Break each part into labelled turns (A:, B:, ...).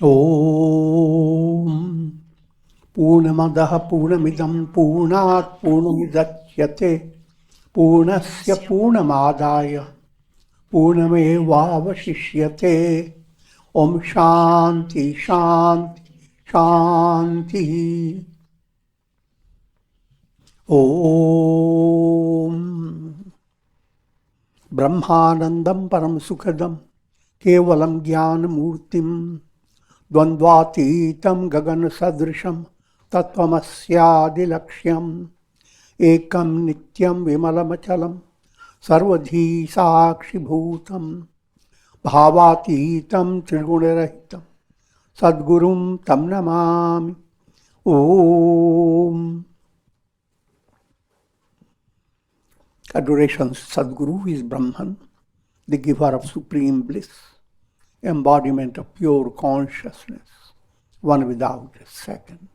A: Om Purnamadaha Purnamidam Purnat Purnamidachyate Purnasya Purnamadaya Purnameva Vasishyate Om Shanti Shanti Shanti Om Brahmanandam Param Sukhadam Kevalam Jnana Murtim Dvandvatitam Gagan Sadrisham Tattvamasya Laksham Ekam Nityam Vimalamachalam Sarvadhi Sakshi Bhutam Bhavatitam Triguna Sadgurum Tam Namami Om. Adoration. Sadguru is Brahman, the giver of supreme bliss, embodiment of pure consciousness, one without a second,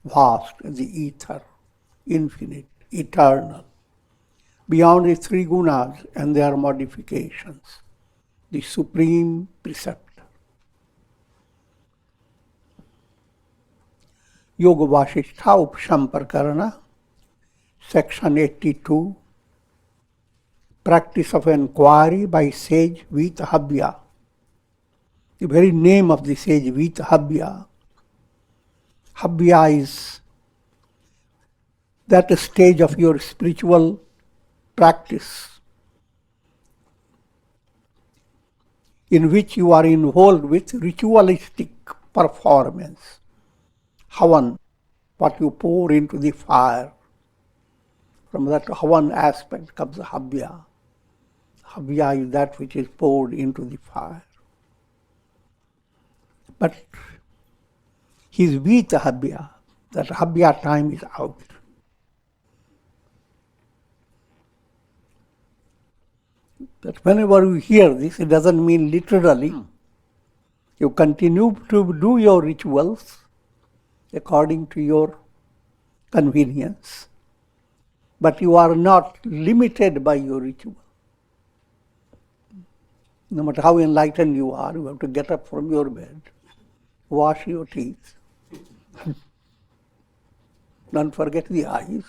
A: vast as the ether, infinite, eternal, beyond the three gunas and their modifications, the supreme preceptor. Yoga Vasistha Upashama Prakarana, section 82, practice of enquiry by Sage Vitahavya. The very name of the Sage Vitahavya. Havya is that stage of your spiritual practice in which you are involved with ritualistic performance. Havan, what you pour into the fire. From that Havan aspect comes Havya. Havya is that which is poured into the fire. But his Vitahavya, that Havya time is out. That whenever you hear this, it doesn't mean literally. You continue to do your rituals according to your convenience, but you are not limited by your ritual. No matter how enlightened you are, you have to get up from your bed, wash your teeth, don't forget the eyes.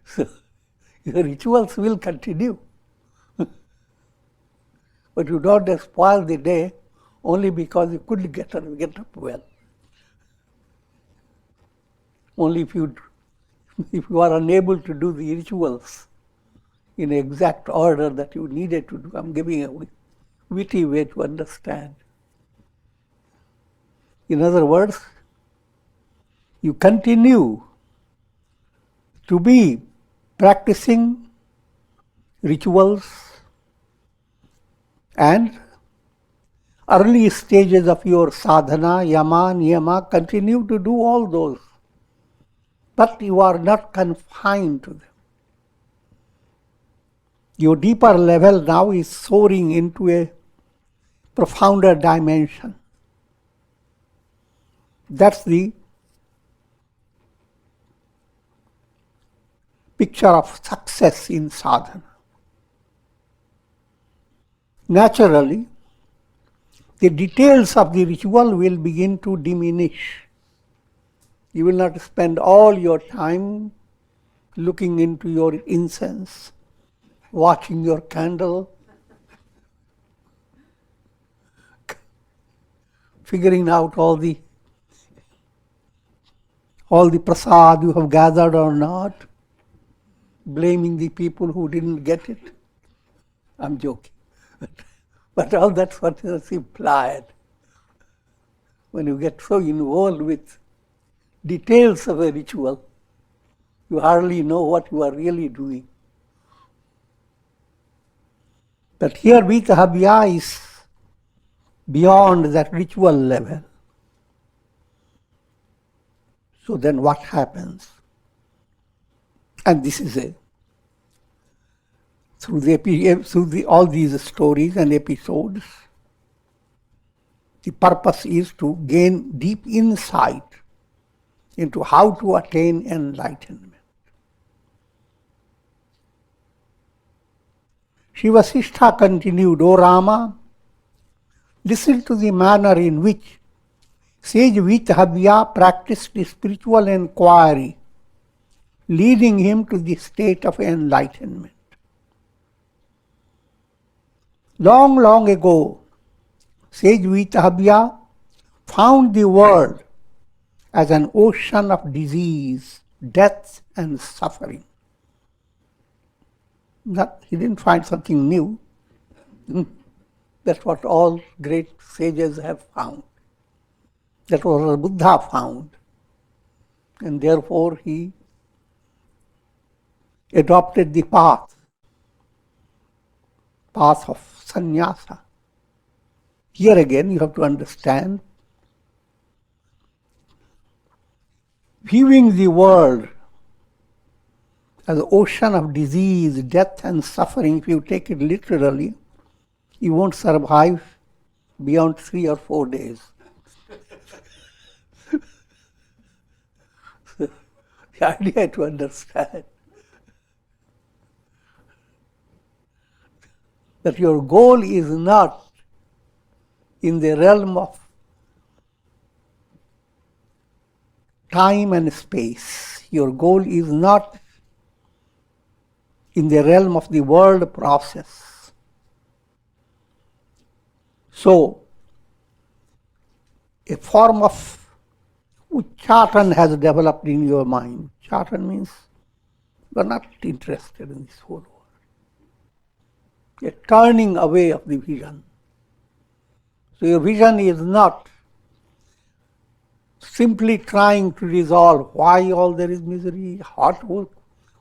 A: So, your rituals will continue. But you don't spoil the day only because you couldn't get up well. Only if you are unable to do the rituals in exact order that you needed to do. I'm giving a witty way to understand. In other words, you continue to be practicing rituals and early stages of your sadhana, yama, niyama, continue to do all those. But you are not confined to them. Your deeper level now is soaring into a profounder dimension. That's the picture of success in sadhana. Naturally, the details of the ritual will begin to diminish. You will not spend all your time looking into your incense, watching your candle, figuring out all the prasad you have gathered or not, blaming the people who didn't get it. I'm joking. But all that's what is implied. When you get so involved with details of a ritual, you hardly know what you are really doing. But here Vitahavya is beyond that ritual level. So then what happens? And this is it. Through all these stories and episodes, the purpose is to gain deep insight into how to attain enlightenment. Vasishtha continued, O Rama, Listen to the manner in which Sage Vitahavya practiced the spiritual enquiry, leading him to the state of enlightenment. Long, long ago, Sage Vitahavya found the world as an ocean of disease, death, and suffering. He didn't find something new. That's what all great sages have found. That's what Buddha found. And therefore he adopted the path of sannyasa. Here again you have to understand, viewing the world as an ocean of disease, death and suffering, if you take it literally, you won't survive beyond 3 or 4 days. The idea to understand that your goal is not in the realm of time and space. Your goal is not in the realm of the world process. So, a form of Uchatan has developed in your mind. Uchatan means you are not interested in this whole world. A turning away of the vision. So your vision is not simply trying to resolve why all there is misery,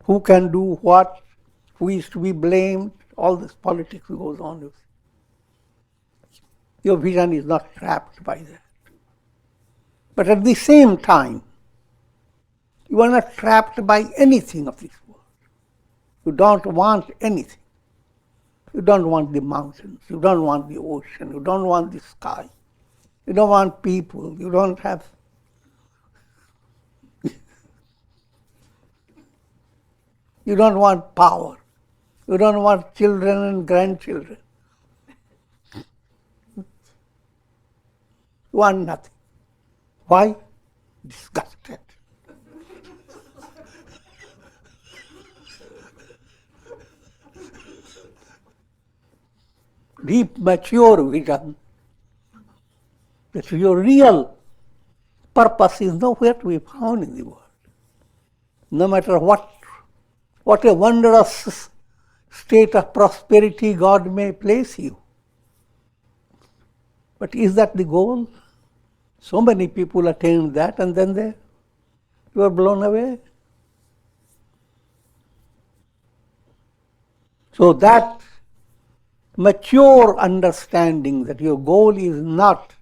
A: who can do what, who is to be blamed, all this politics goes on. Your vision is not trapped by that. But at the same time, you are not trapped by anything of this world. You don't want anything. You don't want the mountains, you don't want the ocean, you don't want the sky, you don't want people, you don't have... You don't want power, you don't want children and grandchildren. You want nothing. Why? Disgusted. Deep, mature vision, that your real purpose is nowhere to be found in the world. No matter what a wondrous state of prosperity God may place you. But is that the goal? So many people attain that and then you are blown away. So that mature understanding that your goal is not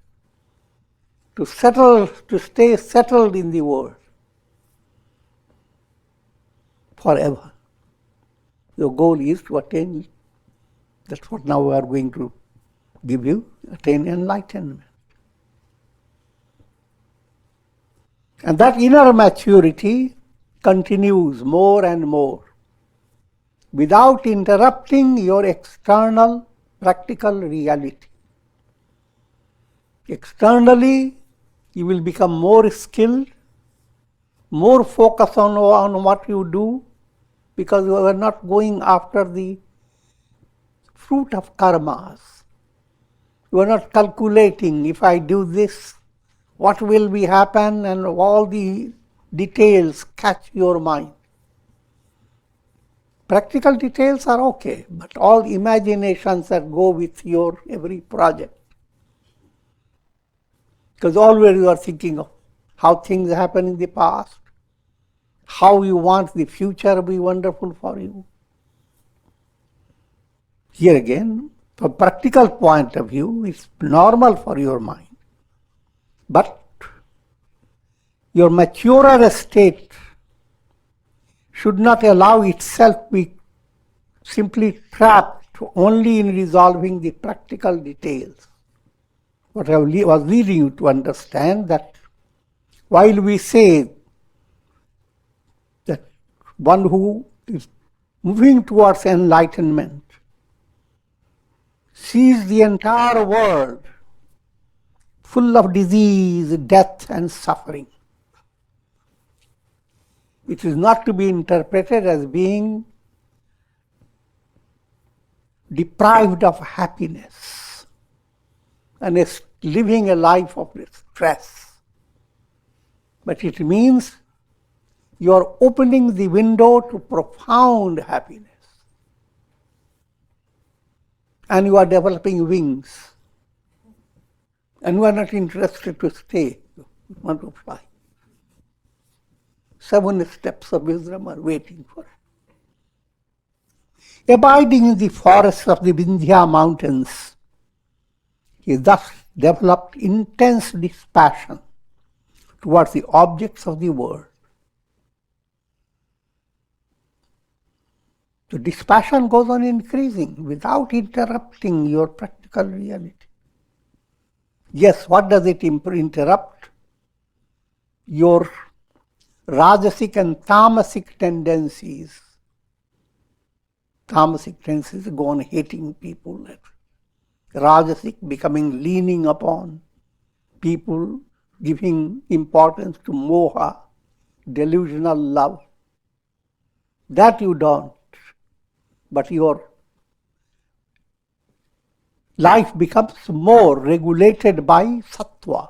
A: to stay settled in the world forever. Your goal is to attain, that's what now we are going to give you, attain enlightenment. And that inner maturity continues more and more without interrupting your external practical reality. Externally, you will become more skilled, more focused on what you do, because you are not going after the fruit of karmas. You are not calculating, if I do this, what will be happen, and all the details catch your mind. Practical details are okay, but all imaginations that go with your every project. Because always you are thinking of how things happen in the past, how you want the future to be wonderful for you. Here again, from a practical point of view, it's normal for your mind. But your maturer state should not allow itself to be simply trapped only in resolving the practical details. What I was leading you to understand that while we say that one who is moving towards enlightenment sees the entire world full of disease, death and suffering. It is not to be interpreted as being deprived of happiness and is living a life of stress. But it means you are opening the window to profound happiness. And you are developing wings. And you are not interested to stay. You want to fly. 7 steps of wisdom are waiting for you. Abiding in the forests of the Vindhya mountains, he thus developed intense dispassion towards the objects of the world. The dispassion goes on increasing without interrupting your practical reality. Yes, what does it interrupt? Your Rajasic and Tamasic tendencies. Tamasic tendencies go on hating people. Rajasic becoming leaning upon people, giving importance to moha, delusional love. That you don't. But your life becomes more regulated by sattva.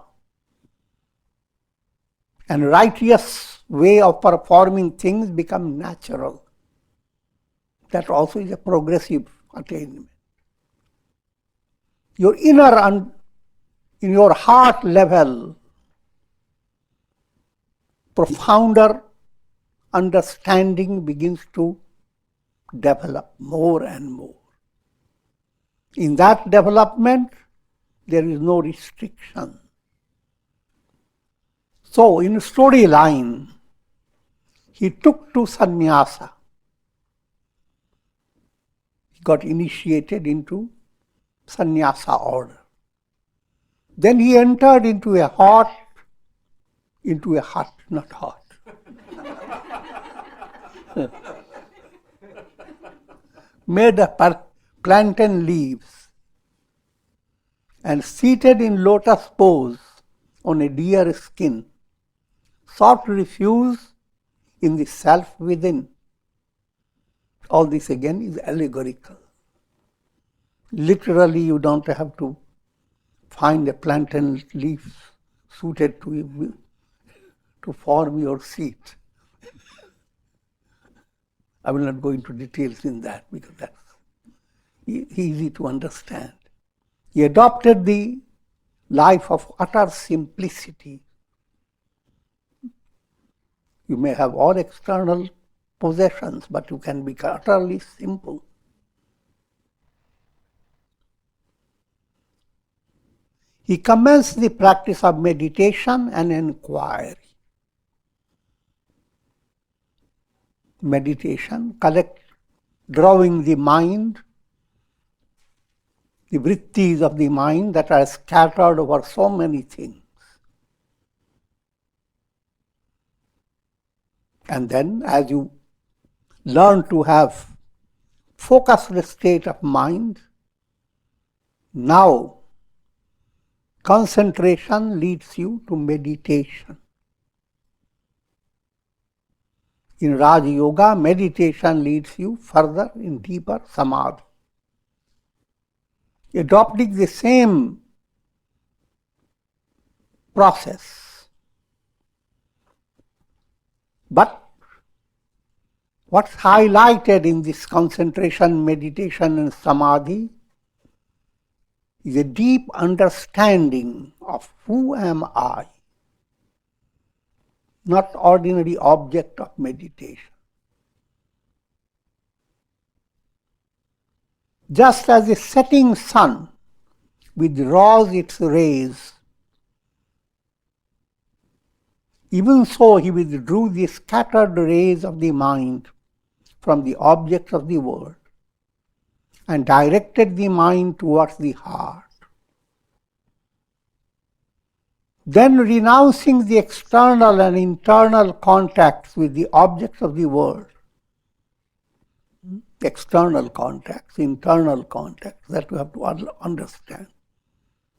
A: And righteous way of performing things become natural. That also is a progressive attainment. Your inner, in your heart level, profounder understanding begins to develop more and more. In that development, there is no restriction. So, in storyline, he took to sannyasa. He got initiated into sannyasa order. Then he entered into a hut, not hot. Made of plantain leaves and seated in lotus pose on a deer skin, sought refuge in the self within. All this again is allegorical. Literally, you don't have to find a plantain leaf suited to you to form your seat. I will not go into details in that because that's easy to understand. He adopted the life of utter simplicity. You may have all external possessions, but you can be utterly simple. He commenced the practice of meditation and enquiry. Meditation, drawing the mind, the vrittis of the mind that are scattered over so many things. And then as you learn to have focused state of mind, now concentration leads you to meditation. In Raj Yoga, meditation leads you further in deeper samadhi. Adopting the same process. But what's highlighted in this concentration, meditation and samadhi is a deep understanding of who am I. Not ordinary object of meditation. Just as a setting sun withdraws its rays, even so he withdrew the scattered rays of the mind from the objects of the world and directed the mind towards the heart. Then renouncing the external and internal contacts with the objects of the world, external contacts, internal contacts, that we have to understand.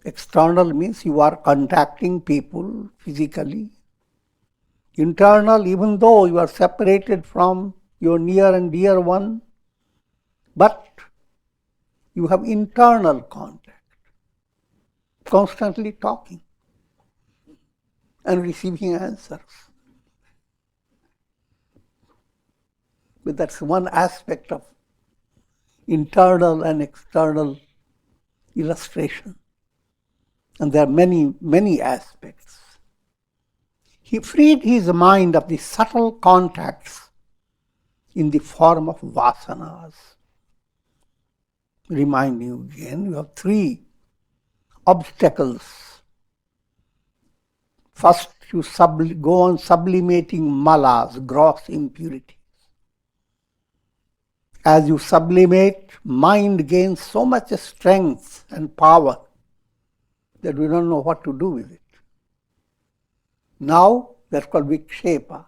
A: External means you are contacting people physically. Internal, even though you are separated from your near and dear one, but you have internal contact, constantly talking and receiving answers. But that's one aspect of internal and external illustration. And there are many, many aspects. He freed his mind of the subtle contacts in the form of vasanas. Remind you again, you have three obstacles. First, you go on sublimating malas, gross impurities. As you sublimate, mind gains so much strength and power that we don't know what to do with it. Now, that's called vikshepa.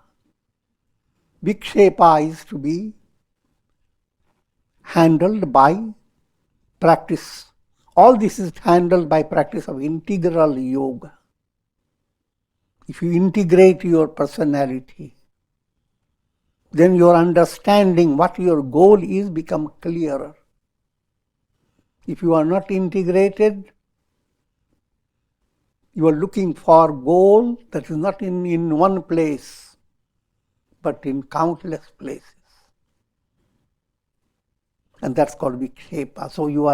A: Vikshepa is to be handled by practice. All this is handled by practice of integral yoga. If you integrate your personality, then your understanding what your goal is become clearer. If you are not integrated, you are looking for goal that is not in one place, but in countless places. And that's called vikshepa. So you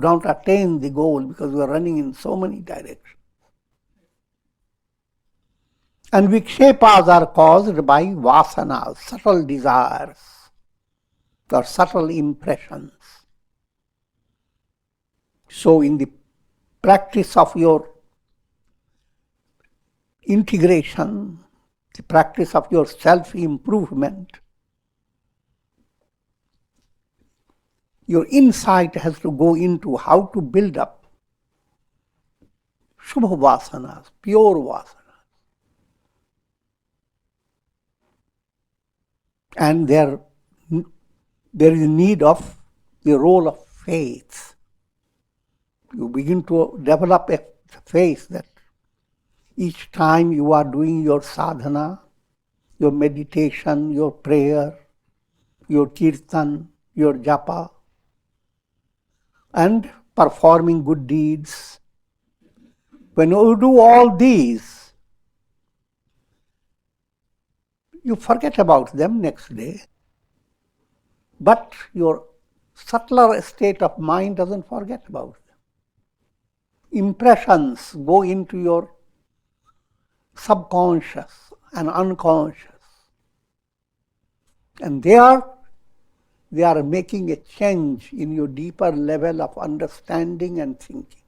A: don't attain the goal because you are running in so many directions. And vikshepas are caused by vasanas, subtle desires, or subtle impressions. So in the practice of your integration, the practice of your self-improvement, your insight has to go into how to build up Shubha vasanas, pure vasanas. And there is need of the role of faith. You begin to develop a faith that each time you are doing your sadhana, your meditation, your prayer, your kirtan, your japa, and performing good deeds, when you do all these, you forget about them next day. But your subtler state of mind doesn't forget about them. Impressions go into your subconscious and unconscious. And they are making a change in your deeper level of understanding and thinking.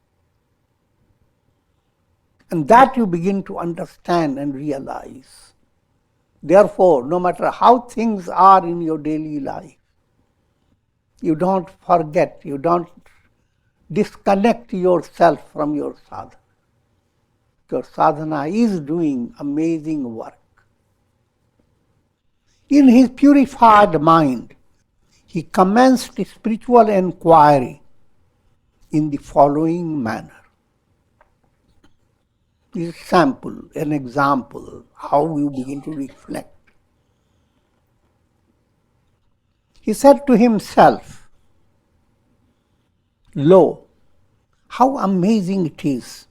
A: And that you begin to understand and realize. Therefore, no matter how things are in your daily life, you don't forget, you don't disconnect yourself from your sadhana. Your sadhana is doing amazing work. In his purified mind, he commenced spiritual enquiry in the following manner. This is an example, how you begin to reflect. He said to himself, "Lo, how amazing it is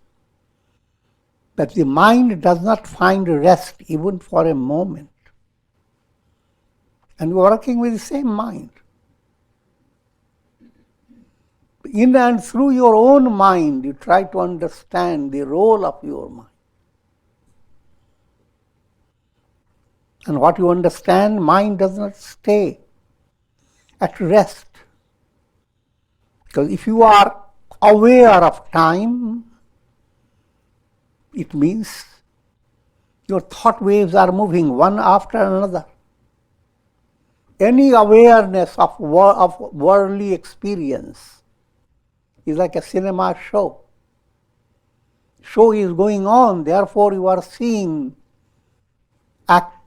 A: that the mind does not find rest even for a moment." And you are working with the same mind. In and through your own mind, you try to understand the role of your mind. And what you understand, mind does not stay at rest. Because if you are aware of time, it means your thought waves are moving one after another. Any awareness of worldly experience is like a cinema show. Show is going on, therefore you are seeing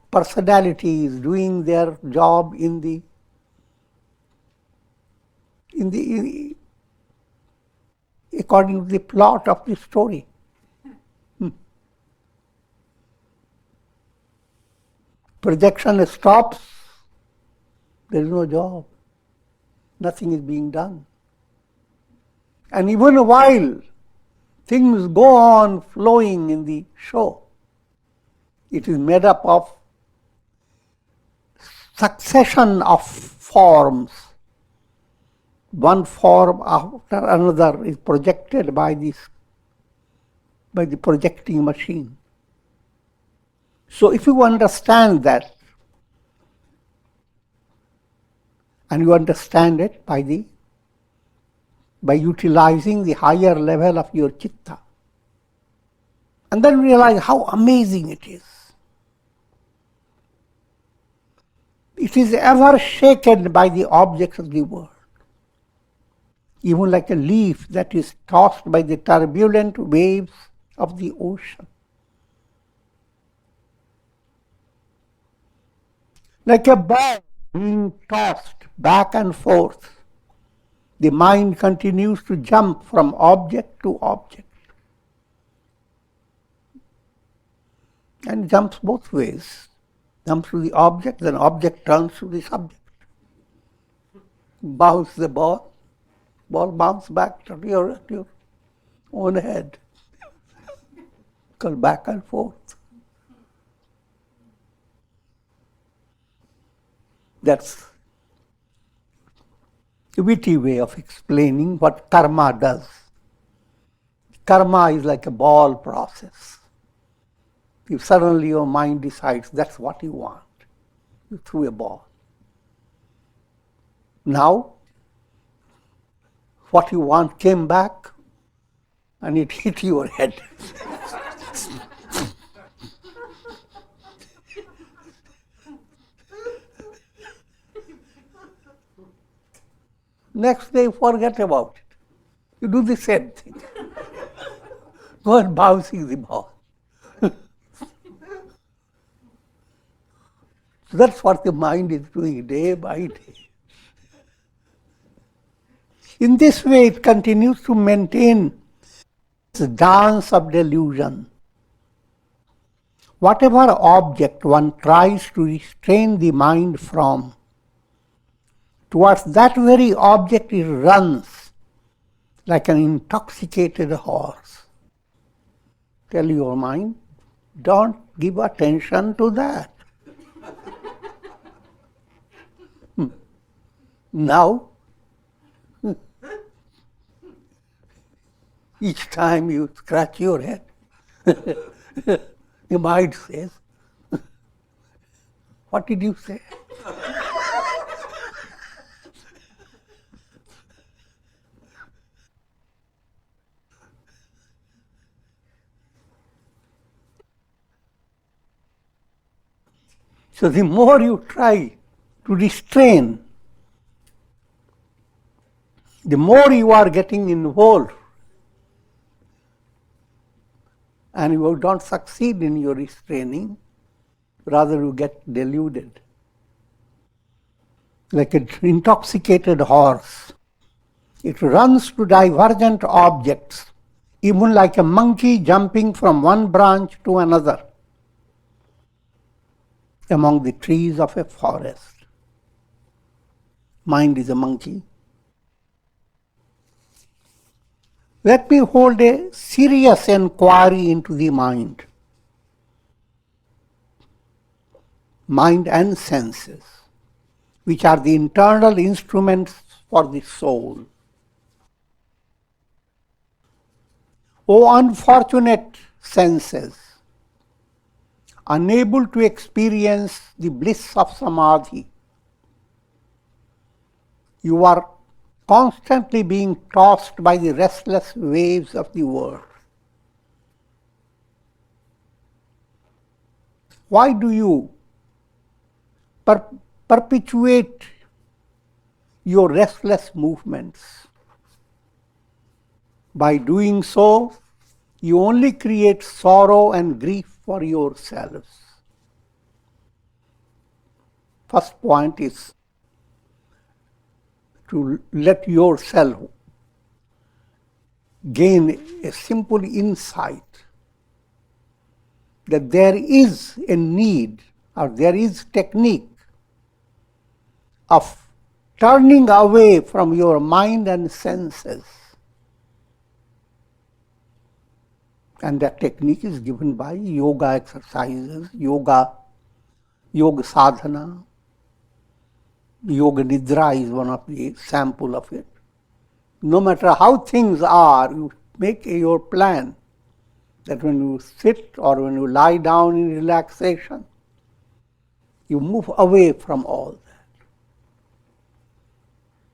A: personalities doing their job in the according to the plot of the story. Projection stops, there is no job. Nothing is being done. And even while things go on flowing in the show, it is made up of succession of forms. One form after another is projected by the projecting machine. So if you understand that, and you understand it by utilizing the higher level of your chitta, and then realize how amazing it is. It is ever shaken by the objects of the world, even like a leaf that is tossed by the turbulent waves of the ocean. Like a ball being tossed back and forth, the mind continues to jump from object to object. And jumps both ways. Jumps to the object, then object turns to the subject. Bounce the ball bounces back to your own head. Go back and forth. That's a witty way of explaining what karma does. Karma is like a ball process. If suddenly your mind decides that's what you want, you threw a ball. Now, what you want came back and it hit your head. Next day, forget about it. You do the same thing. Go on bouncing the ball. So that's what the mind is doing day by day. In this way, it continues to maintain this dance of delusion. Whatever object one tries to restrain the mind from, towards that very object it runs like an intoxicated horse. Tell your mind, don't give attention to that. Now, each time you scratch your head, the mind says, what did you say? So the more you try to restrain, the more you are getting involved, and you don't succeed in your restraining, rather you get deluded. Like an intoxicated horse, it runs to divergent objects, even like a monkey jumping from one branch to another among the trees of a forest. Mind is a monkey. Let me hold a serious enquiry into the mind. Mind and senses, which are the internal instruments for the soul. O unfortunate senses, unable to experience the bliss of samadhi, you are constantly being tossed by the restless waves of the world. Why do you perpetuate your restless movements? By doing so, you only create sorrow and grief for yourselves. First point is to let yourself gain a simple insight that there is a need or there is technique of turning away from your mind and senses. And that technique is given by yoga exercises, yoga sadhana. Yoga nidra is one of the sample of it. No matter how things are, you make your plan that when you sit or when you lie down in relaxation, you move away from all that.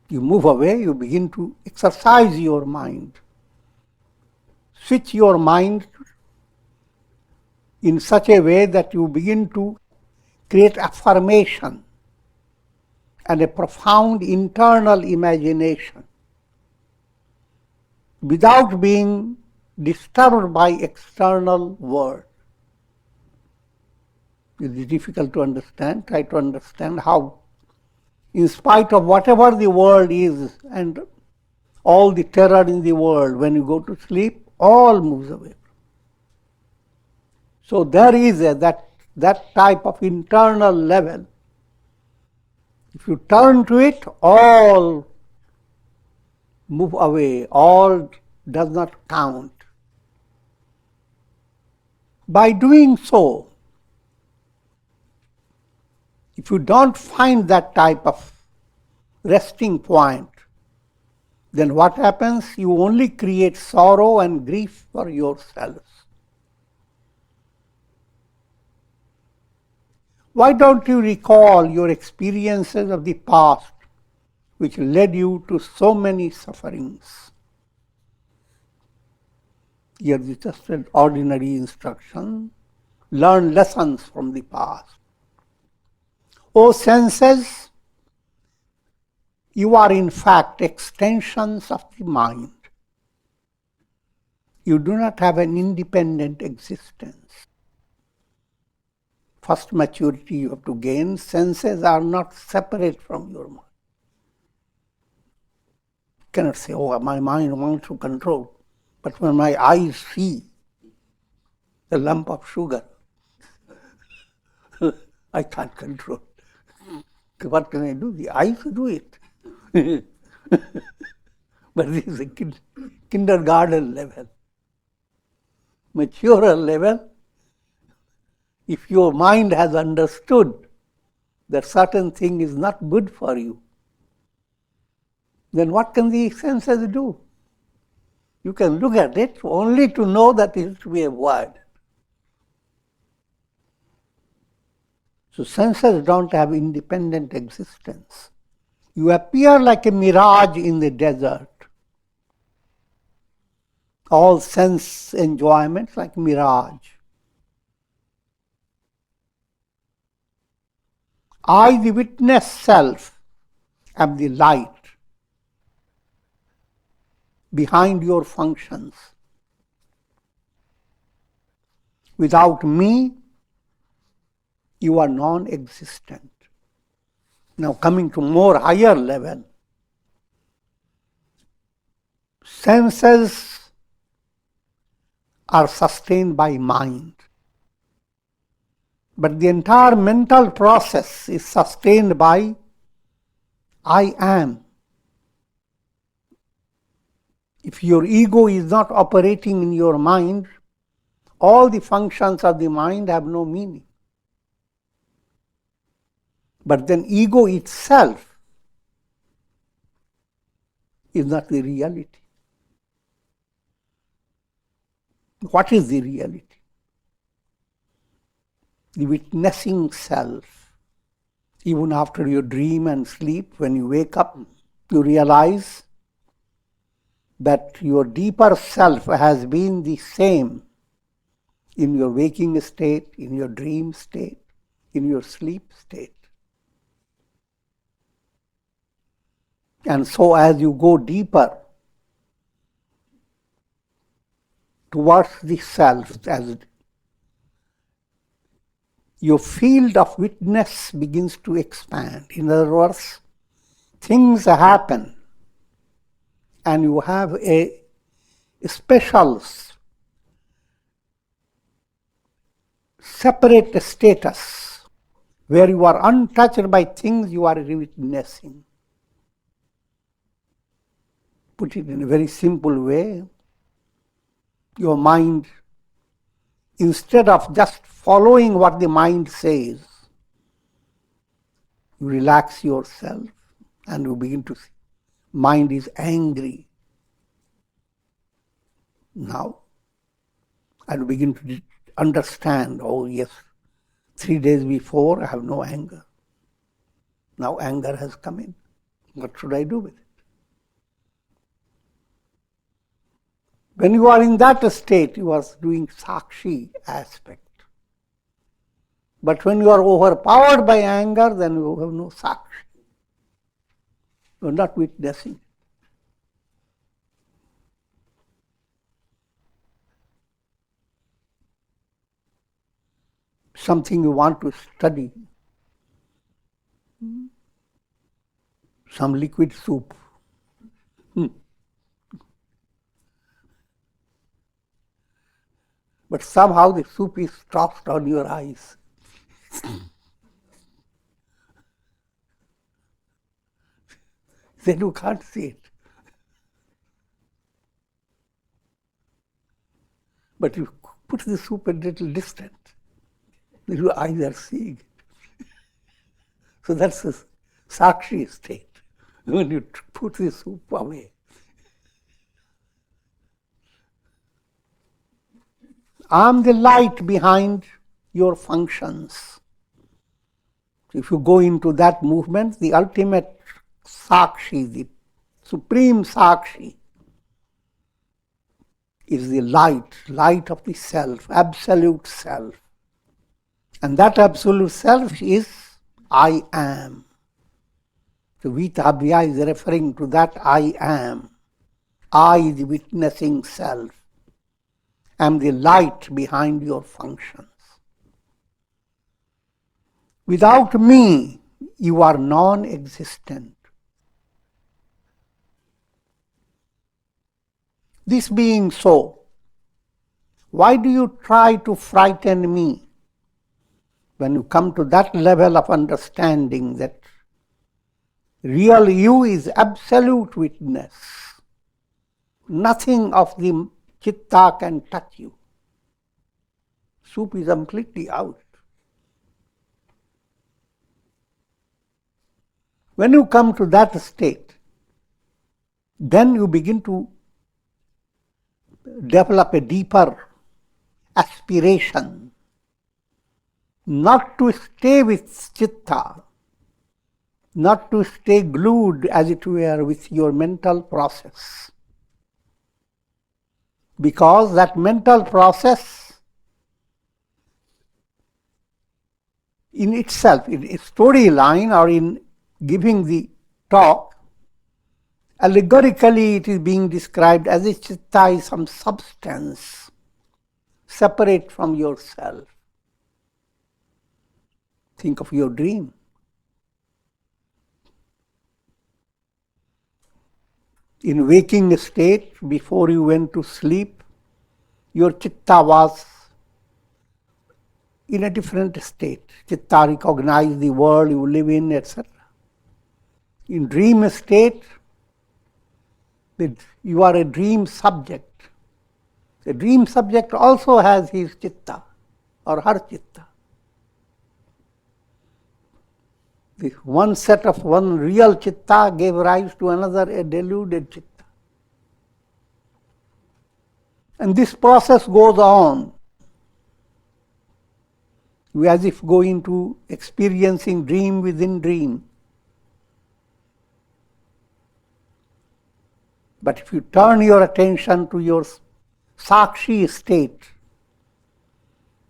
A: You move away, you begin to exercise your mind. Switch your mind in such a way that you begin to create affirmation and a profound internal imagination without being disturbed by external world. It is difficult to understand. Try to understand how, in spite of whatever the world is and all the terror in the world, when you go to sleep, all moves away. So there is that type of internal level. If you turn to it, all move away, all does not count. By doing so, if you don't find that type of resting point, then what happens? You only create sorrow and grief for yourselves. Why don't you recall your experiences of the past which led you to so many sufferings? Here is just an ordinary instruction. Learn lessons from the past. O senses, you are in fact extensions of the mind. You do not have an independent existence. First maturity you have to gain. Senses are not separate from your mind. You cannot say, oh, my mind wants to control. But when my eyes see the lump of sugar, I can't control. What can I do? The eyes do it. But this is a kindergarten level. Maturer level, if your mind has understood that certain thing is not good for you, then what can the senses do? You can look at it only to know that it is to be avoided. So senses don't have independent existence. You appear like a mirage in the desert. All sense enjoyments like mirage. I, the witness self, am the light behind your functions. Without me, you are non-existent. Now coming to more higher level, senses are sustained by mind. But the entire mental process is sustained by I am. If your ego is not operating in your mind, all the functions of the mind have no meaning. But then ego itself is not the reality. What is the reality? The witnessing self. Even after you dream and sleep, when you wake up, you realize that your deeper self has been the same in your waking state, in your dream state, in your sleep state. And so as you go deeper towards the self, as your field of witness begins to expand. In other words, things happen and you have a special, separate status where you are untouched by things you are witnessing. Put it in a very simple way. Your mind, instead of just following what the mind says, you relax yourself and you begin to see. Mind is angry. Now, and you begin to understand, oh yes, 3 days before I have no anger. Now anger has come in. What should I do with it? When you are in that state, you are doing sakshi aspect. But when you are overpowered by anger, then you have no sakshi. You are not witnessing. Something you want to study. Some liquid soup. But somehow the soup is tossed on your eyes. Then you can't see it. But you put the soup a little distant. Your eyes are seeing it. So that's the sakshi state. When you put the soup away. I'm the light behind your functions. If you go into that movement, the ultimate sakshi, the supreme sakshi, is the light of the self, absolute self. And that absolute self is I am. So Vitahavya is referring to that I am. I, the witnessing self, am the light behind your functions. Without me, you are non-existent. This being so, why do you try to frighten me? When you come to that level of understanding that real you is absolute witness, nothing of the chitta can touch you. Soup is completely out. When you come to that state, then you begin to develop a deeper aspiration, not to stay with chitta, not to stay glued, as it were, with your mental process. Because that mental process in itself, in a storyline or in giving the talk, allegorically it is being described as if chitta is some substance separate from yourself. Think of your dream. In waking state, before you went to sleep, your chitta was in a different state. Chitta recognized the world you live in, etc. In dream state, you are a dream subject. The dream subject also has his chitta or her chitta. The one set of one real chitta gave rise to another, a deluded chitta. And this process goes on. We as if go into experiencing dream within dream. But if you turn your attention to your sakshi state,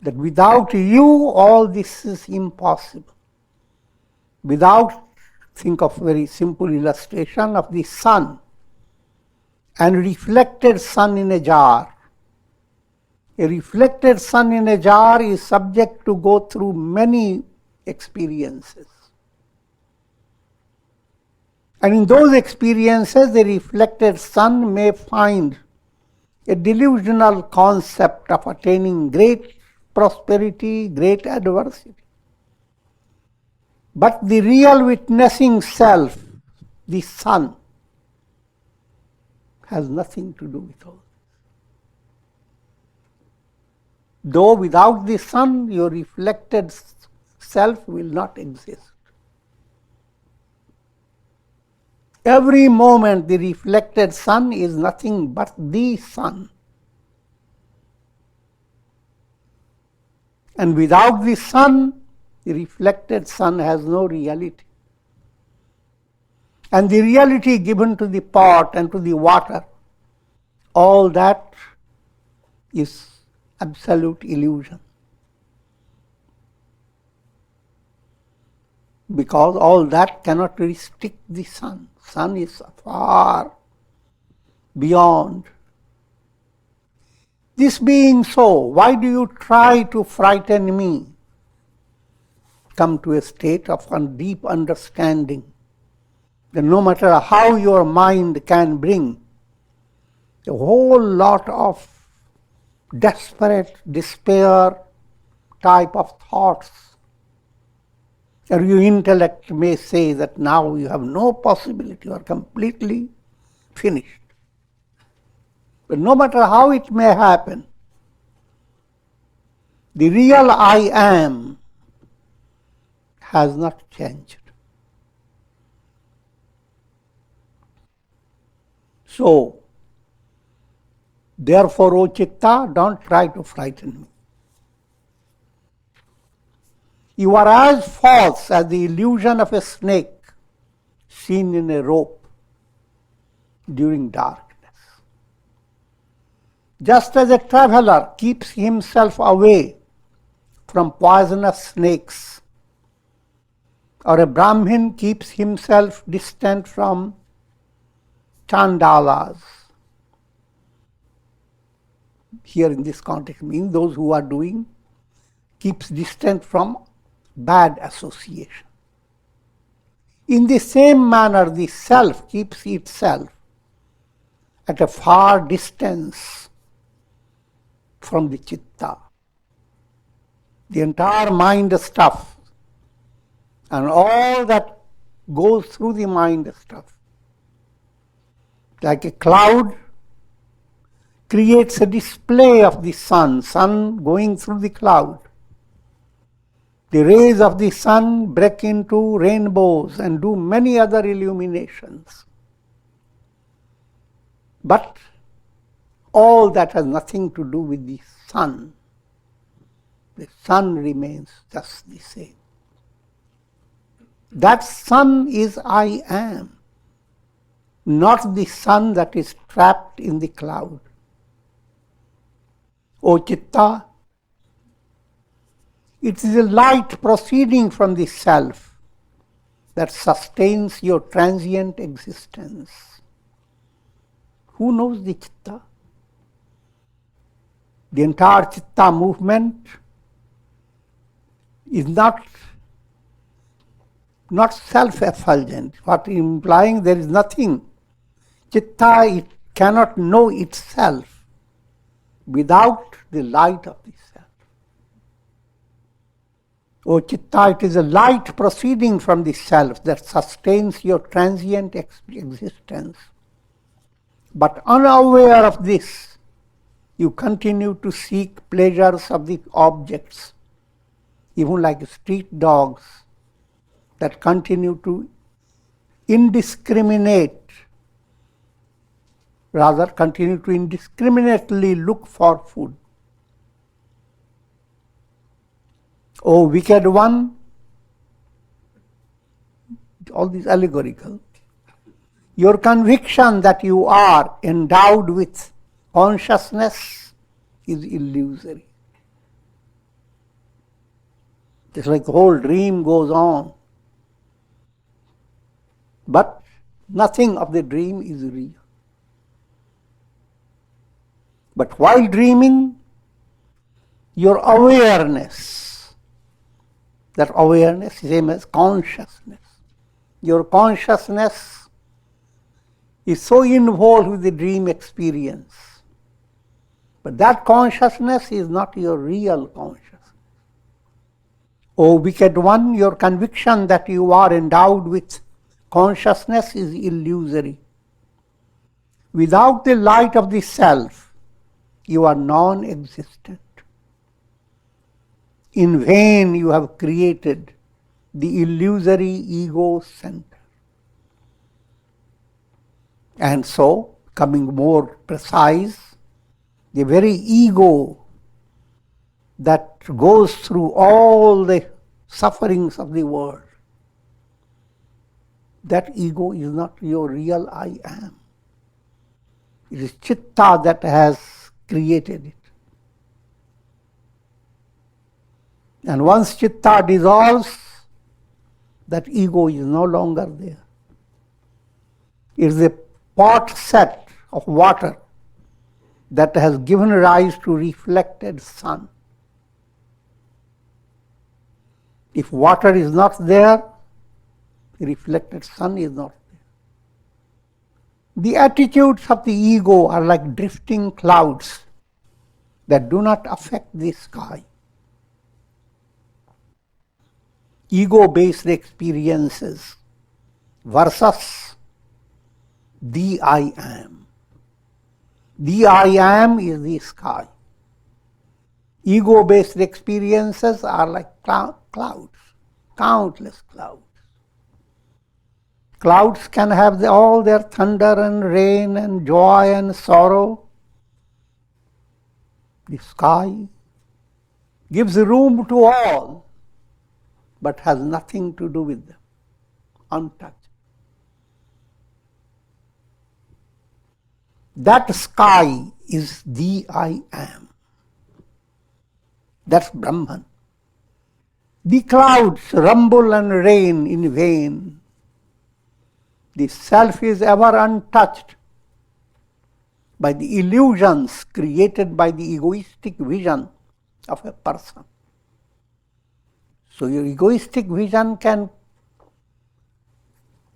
A: that without you all this is impossible. Without, think of very simple illustration of the sun and reflected sun in a jar. A reflected sun in a jar is subject to go through many experiences. And in those experiences, the reflected sun may find a delusional concept of attaining great prosperity, great adversity. But the real witnessing self, the sun, has nothing to do with all. Though without the sun, your reflected self will not exist. Every moment the reflected sun is nothing but the sun. And without the sun, the reflected sun has no reality. And the reality given to the pot and to the water, all that is absolute illusion. Because all that cannot restrict the sun. Sun is far beyond. This being so, why do you try to frighten me? Come to a state of deep understanding that no matter how your mind can bring a whole lot of desperate, despair type of thoughts, or your intellect may say that now you have no possibility, you are completely finished. But no matter how it may happen, the real I am has not changed. So, therefore, O Chitta, don't try to frighten me. You are as false as the illusion of a snake seen in a rope during darkness. Just as a traveler keeps himself away from poisonous snakes, or a Brahmin keeps himself distant from chandalas. Here in this context means those who are doing, keeps distant from bad association. In the same manner, the self keeps itself at a far distance from the chitta. The entire mind stuff and all that goes through the mind stuff, like a cloud creates a display of the sun going through the cloud. The rays of the sun break into rainbows and do many other illuminations. But all that has nothing to do with the sun. The sun remains just the same. That sun is I am, not the sun that is trapped in the cloud. O Chitta, it is a light proceeding from the self that sustains your transient existence. Who knows the Chitta? The entire Chitta movement is not self-effulgent, what implying there is nothing. Chitta, it cannot know itself without the light of the self. O Chitta, it is a light proceeding from the self that sustains your transient existence. But unaware of this, you continue to seek pleasures of the objects, even like street dogs that continue to indiscriminately look for food. O wicked one, all these allegorical, your conviction that you are endowed with consciousness is illusory. It's like the whole dream goes on. But nothing of the dream is real. But while dreaming, your awareness, that awareness is same as consciousness. Your consciousness is so involved with the dream experience But that consciousness is not your real consciousness. O wicked one, your conviction that you are endowed with consciousness is illusory. Without the light of the self, you are non-existent. In vain you have created the illusory ego center. And so, coming more precise, the very ego that goes through all the sufferings of the world, that ego is not your real I am. It is Chitta that has created it. And once Chitta dissolves, that ego is no longer there. It is a pot set of water that has given rise to reflected sun. If water is not there, the reflected sun is not there. The attitudes of the ego are like drifting clouds that do not affect the sky. Ego-based experiences versus the I am. The I am is the sky. Ego-based experiences are like clouds, countless clouds. Clouds can have all their thunder and rain and joy and sorrow. The sky gives room to all, but has nothing to do with them, untouched. That sky is the I am. That's Brahman. The clouds rumble and rain in vain. The self is ever untouched by the illusions created by the egoistic vision of a person. So your egoistic vision can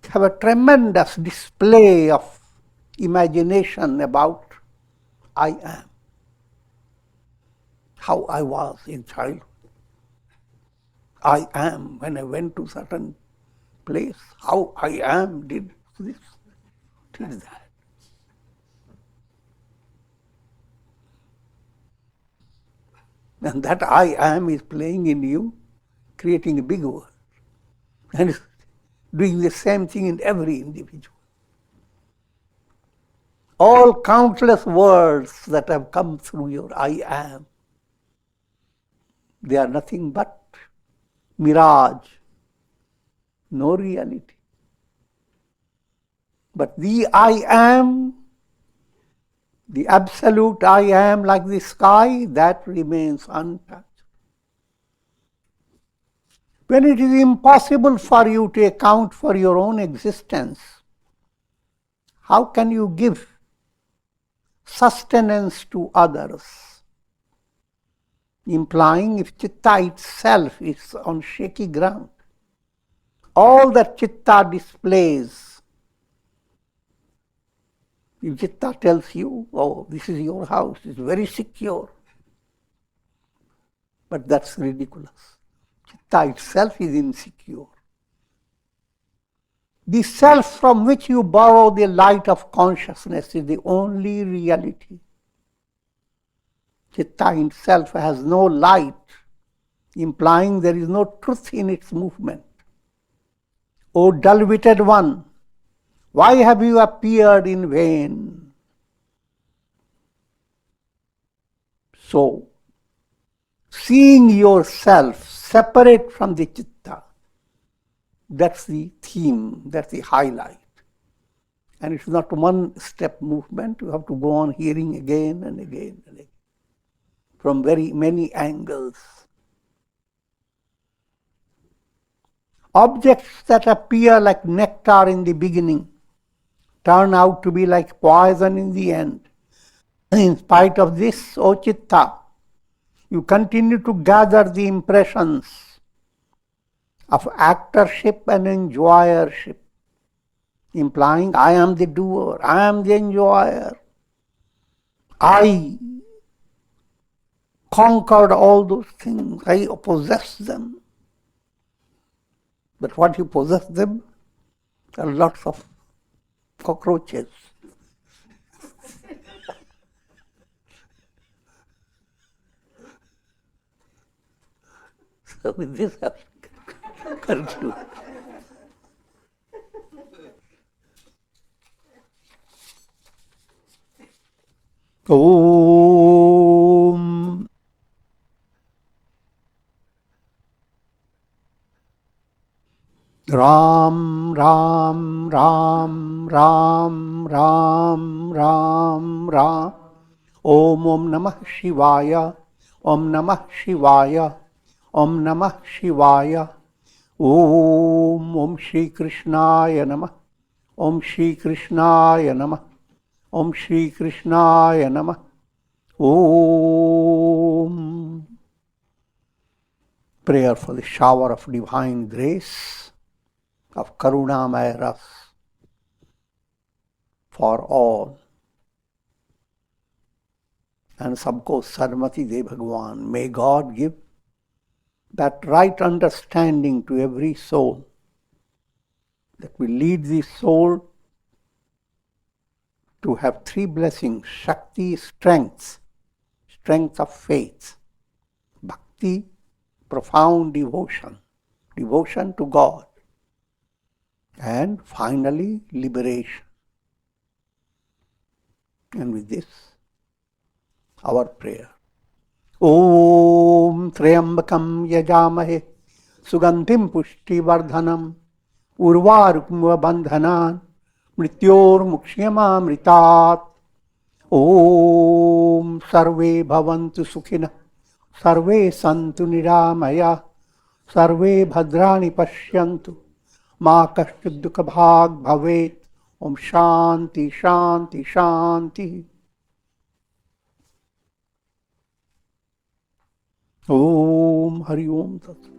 A: have a tremendous display of imagination about I am. How I was in childhood. I am when I went to certain place. How I am did this, did that. And that I am is playing in you, creating a big world. And it's doing the same thing in every individual. All countless words that have come through your I am, they are nothing but mirage, no reality. But the I am, the absolute I am like the sky, that remains untouched. When it is impossible for you to account for your own existence, how can you give sustenance to others? Implying if Chitta itself is on shaky ground, all that Chitta displays, if Chitta tells you, oh, this is your house, it's very secure, but that's ridiculous. Chitta itself is insecure. The self from which you borrow the light of consciousness is the only reality. Chitta itself has no light, implying there is no truth in its movement. O dull-witted one, why have you appeared in vain? So, seeing yourself separate from the Chitta, that's the theme, that's the highlight. And it's not one-step movement, you have to go on hearing again and again and again, from very many angles. Objects that appear like nectar in the beginning turn out to be like poison in the end. In spite of this, O Chitta, you continue to gather the impressions of actorship and enjoyership, implying I am the doer, I am the enjoyer. I conquered all those things. I possess them. But what you possess them are lots of cockroaches. So with this I conclude. Om. Ram, Ram, Ram, Ram, Ram, Ram, Ram. Om Namah Shivaya. Om Namah Shivaya. Om Namah Shivaya. Om Shri Krishnaya Namah. Om Shri Krishnaya Namah. Om Shri Krishnaya Namah. Om. Prayer for the shower of divine grace, of Karunamaya Ras for all. And sabko sarmati de Bhagwan. May God give that right understanding to every soul that will lead the soul to have three blessings: Shakti, strength of faith; Bhakti, profound devotion to God; and finally, liberation. And with this, our prayer. Om Triambakam Yajamahe Sugandhim Pushti Vardhanam Urvarukma Bandhanan Mrityor Mukshiyama Mritat. Om Sarve Bhavantu Sukhina Sarve Santu Niramaya Sarve Bhadrani Pashyantu Ma Kashchid Dukha Bhag Bhavet. Om Shanti Shanti Shanti. Om Hari Om Tat.